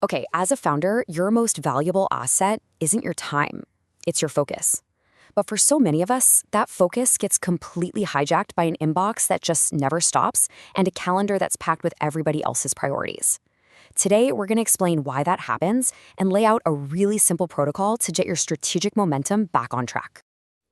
Okay, as a founder, your most valuable asset isn't your time, it's your focus. But for so many of us, that focus gets completely hijacked by an inbox that just never stops and a calendar that's packed with everybody else's priorities. Today, we're going to explain why that happens and lay out a really simple protocol to get your strategic momentum back on track.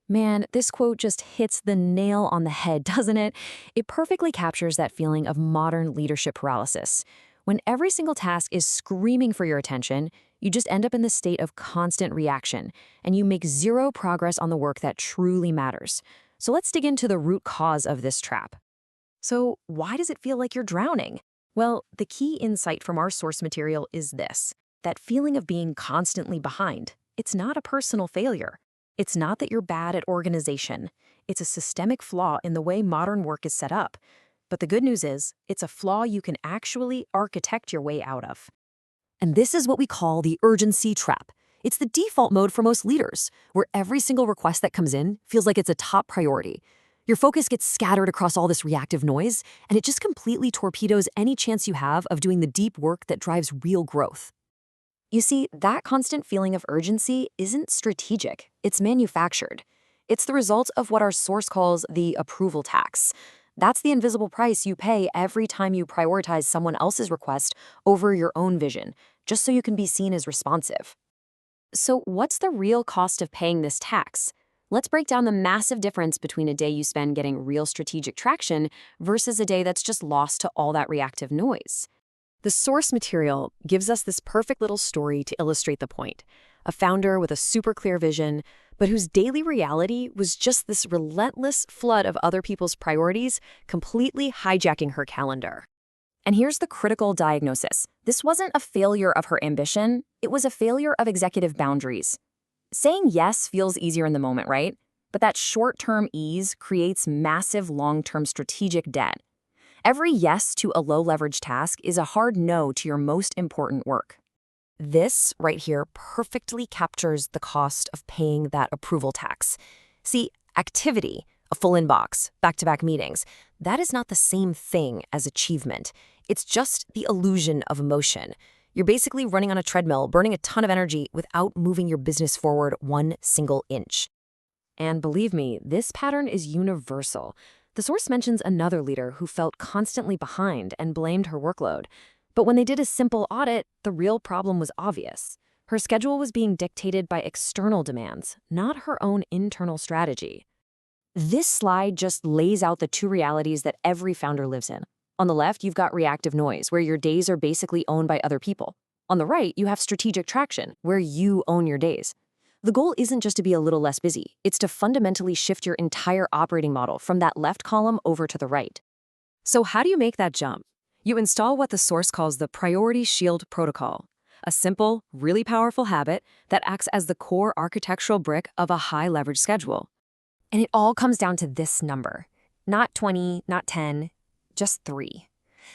Man, this quote just hits the nail on the head, doesn't it? It perfectly captures that feeling of modern leadership paralysis. When every single task is screaming for your attention, you just end up in this state of constant reaction, and you make zero progress on the work that truly matters. So let's dig into the root cause of this trap. So, why does it feel like you're drowning? Well, the key insight from our source material is this: that feeling of being constantly behind. It's not a personal failure. It's not that you're bad at organization. It's a systemic flaw in the way modern work is set up. But the good news is, it's a flaw you can actually architect your way out of. And this is what we call the urgency trap. It's the default mode for most leaders, where every single request that comes in feels like it's a top priority. Your focus gets scattered across all this reactive noise, and it just completely torpedoes any chance you have of doing the deep work that drives real growth. You see, that constant feeling of urgency isn't strategic, it's manufactured. It's the result of what our source calls the approval tax. That's the invisible price you pay every time you prioritize someone else's request over your own vision, just so you can be seen as responsive. So, what's the real cost of paying this tax? Let's break down the massive difference between a day you spend getting real strategic traction versus a day that's just lost to all that reactive noise. The source material gives us this perfect little story to illustrate the point. A founder with a super clear vision, but whose daily reality was just this relentless flood of other people's priorities, completely hijacking her calendar. And here's the critical diagnosis. This wasn't a failure of her ambition, it was a failure of executive boundaries. Saying yes feels easier in the moment, right? But that short-term ease creates massive long-term strategic debt. Every yes to a low-leverage task is a hard no to your most important work. This right here perfectly captures the cost of paying that approval tax. See, activity, a full inbox, back-to-back meetings, that is not the same thing as achievement. It's just the illusion of motion. You're basically running on a treadmill, burning a ton of energy without moving your business forward one single inch. And believe me, this pattern is universal. The source mentions another leader who felt constantly behind and blamed her workload. But when they did a simple audit, the real problem was obvious. Her schedule was being dictated by external demands, not her own internal strategy. This slide just lays out the two realities that every founder lives in. On the left, you've got reactive noise, where your days are basically owned by other people. On the right, you have strategic traction, where you own your days. The goal isn't just to be a little less busy, it's to fundamentally shift your entire operating model from that left column over to the right. So how do you make that jump? You install what the source calls the Priority Shield Protocol, a simple, really powerful habit that acts as the core architectural brick of a high-leverage schedule. And it all comes down to this number. Not 20, not 10, just 3.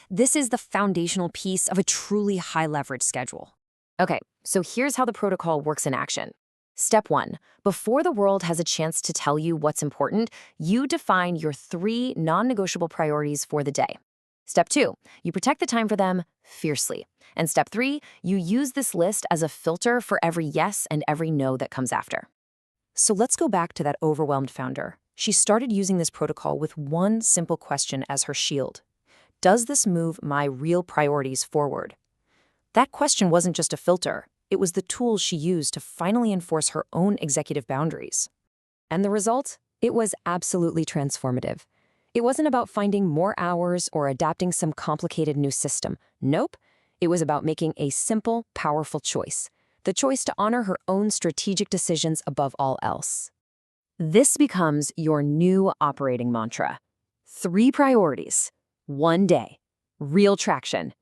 This is the foundational piece of a truly high-leverage schedule. Okay, so here's how the protocol works in action. Step 1. Before the world has a chance to tell you what's important, you define your 3 non-negotiable priorities for the day. Step 2. You protect the time for them fiercely. And step 3. You use this list as a filter for every yes and every no that comes after. So let's go back to that overwhelmed founder. She started using this protocol with one simple question as her shield. Does this move my real priorities forward? That question wasn't just a filter. It was the tool she used to finally enforce her own executive boundaries. And the result? It was absolutely transformative. It wasn't about finding more hours or adapting some complicated new system. Nope. It was about making a simple, powerful choice. The choice to honor her own strategic decisions above all else. This becomes your new operating mantra. 3 priorities, 1 day, real traction.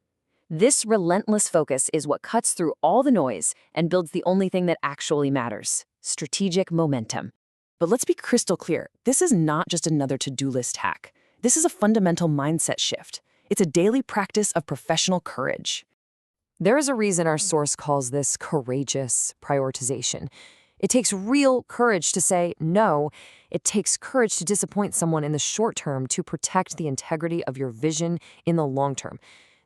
This relentless focus is what cuts through all the noise and builds the only thing that actually matters: strategic momentum. But let's be crystal clear, this is not just another to-do list hack. This is a fundamental mindset shift. It's a daily practice of professional courage. There is a reason our source calls this courageous prioritization. It takes real courage to say no. It takes courage to disappoint someone in the short term to protect the integrity of your vision in the long term.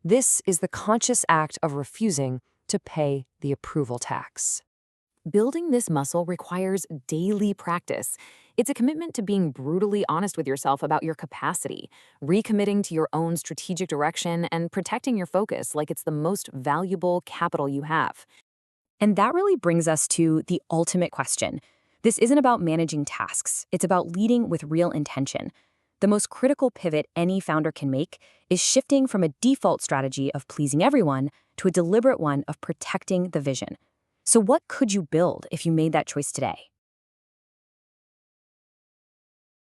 This is the conscious act of refusing to pay the approval tax. Building this muscle requires daily practice. It's a commitment to being brutally honest with yourself about your capacity, recommitting to your own strategic direction, and protecting your focus like it's the most valuable capital you have. And that really brings us to the ultimate question. This isn't about managing tasks, it's about leading with real intention. The most critical pivot any founder can make is shifting from a default strategy of pleasing everyone to a deliberate one of protecting the vision. So what could you build if you made that choice today?